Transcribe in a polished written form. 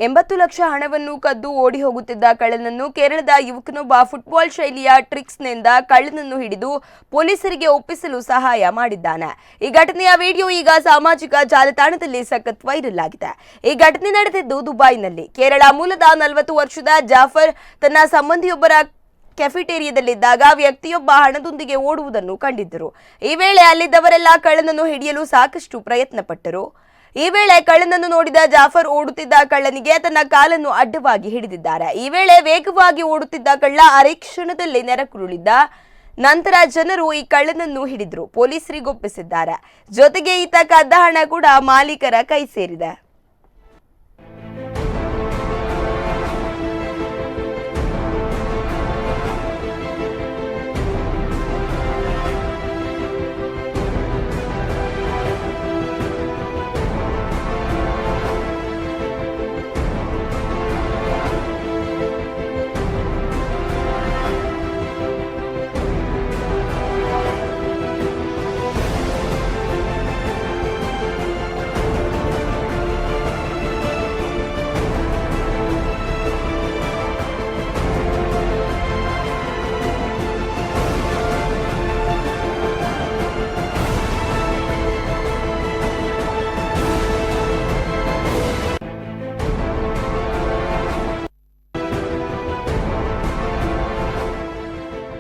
80 ಲಕ್ಷ ಹಣವನ್ನು ಕದ್ದು ಓಡಿ ಹೋಗುತ್ತಿದ್ದ ಕಳ್ಳನನ್ನು ಕೇರಳದ ಯುವಕನೊಬ್ಬ ಫುಟ್ಬಾಲ್ ಶೈಲಿಯ ಟ್ರಿಕ್ಸ್ನಿಂದ ಕಳ್ಳನನ್ನು ಹಿಡಿದು ಪೊಲೀಸರಿಗೆ ಒಪ್ಪಿಸಲು ಸಹಾಯ ಮಾಡಿದ್ದಾನೆ. ಈ ಘಟನೆಯ ವಿಡಿಯೋ ಈಗ ಸಾಮಾಜಿಕ ಜಾಲತಾಣದಲ್ಲಿ ಸಖತ್ ವೈರಲ್ ಆಗಿದೆ. ಈ ಘಟನೆ ನಡೆದಿದ್ದು ದುಬೈನಲ್ಲಿ. ಕೇರಳ ಮೂಲದ 40 ವರ್ಷದ ಜಾಫರ್ ತನ್ನ ಸಂಬಂಧಿಯೊಬ್ಬರ ಕೆಫೆಟೇರಿಯಾದಲ್ಲಿದ್ದಾಗ ವ್ಯಕ್ತಿಯೊಬ್ಬ ಹಣದೊಂದಿಗೆ ಓಡುವುದನ್ನು ಕಂಡಿದ್ದರು. ಈ ವೇಳೆ ಅಲ್ಲಿದ್ದವರೆಲ್ಲ ಕಳ್ಳನನ್ನು ಹಿಡಿಯಲು ಸಾಕಷ್ಟು ಪ್ರಯತ್ನ ಪಟ್ಟರು. ಈ ವೇಳೆ ಕಳ್ಳನನ್ನು ನೋಡಿದ ಜಾಫರ್ ಓಡುತ್ತಿದ್ದ ಕಳ್ಳನಿಗೆ ತನ್ನ ಕಾಲನ್ನು ಅಡ್ಡವಾಗಿ ಹಿಡಿದಿದ್ದಾರೆ. ಈ ವೇಳೆ ವೇಗವಾಗಿ ಓಡುತ್ತಿದ್ದ ಕಳ್ಳ ಅರೆ ಕ್ಷಣದಲ್ಲಿ ನೆರಕುರುಳಿದ್ದ. ನಂತರ ಜನರು ಈ ಕಳ್ಳನನ್ನು ಹಿಡಿದ್ರು ಪೊಲೀಸರಿಗೊಪ್ಪಿಸಿದ್ದಾರೆ. ಜೊತೆಗೆ ಈತ ಕದ್ದ ಹಣ ಕೂಡ ಮಾಲೀಕರ ಕೈ ಸೇರಿದೆ.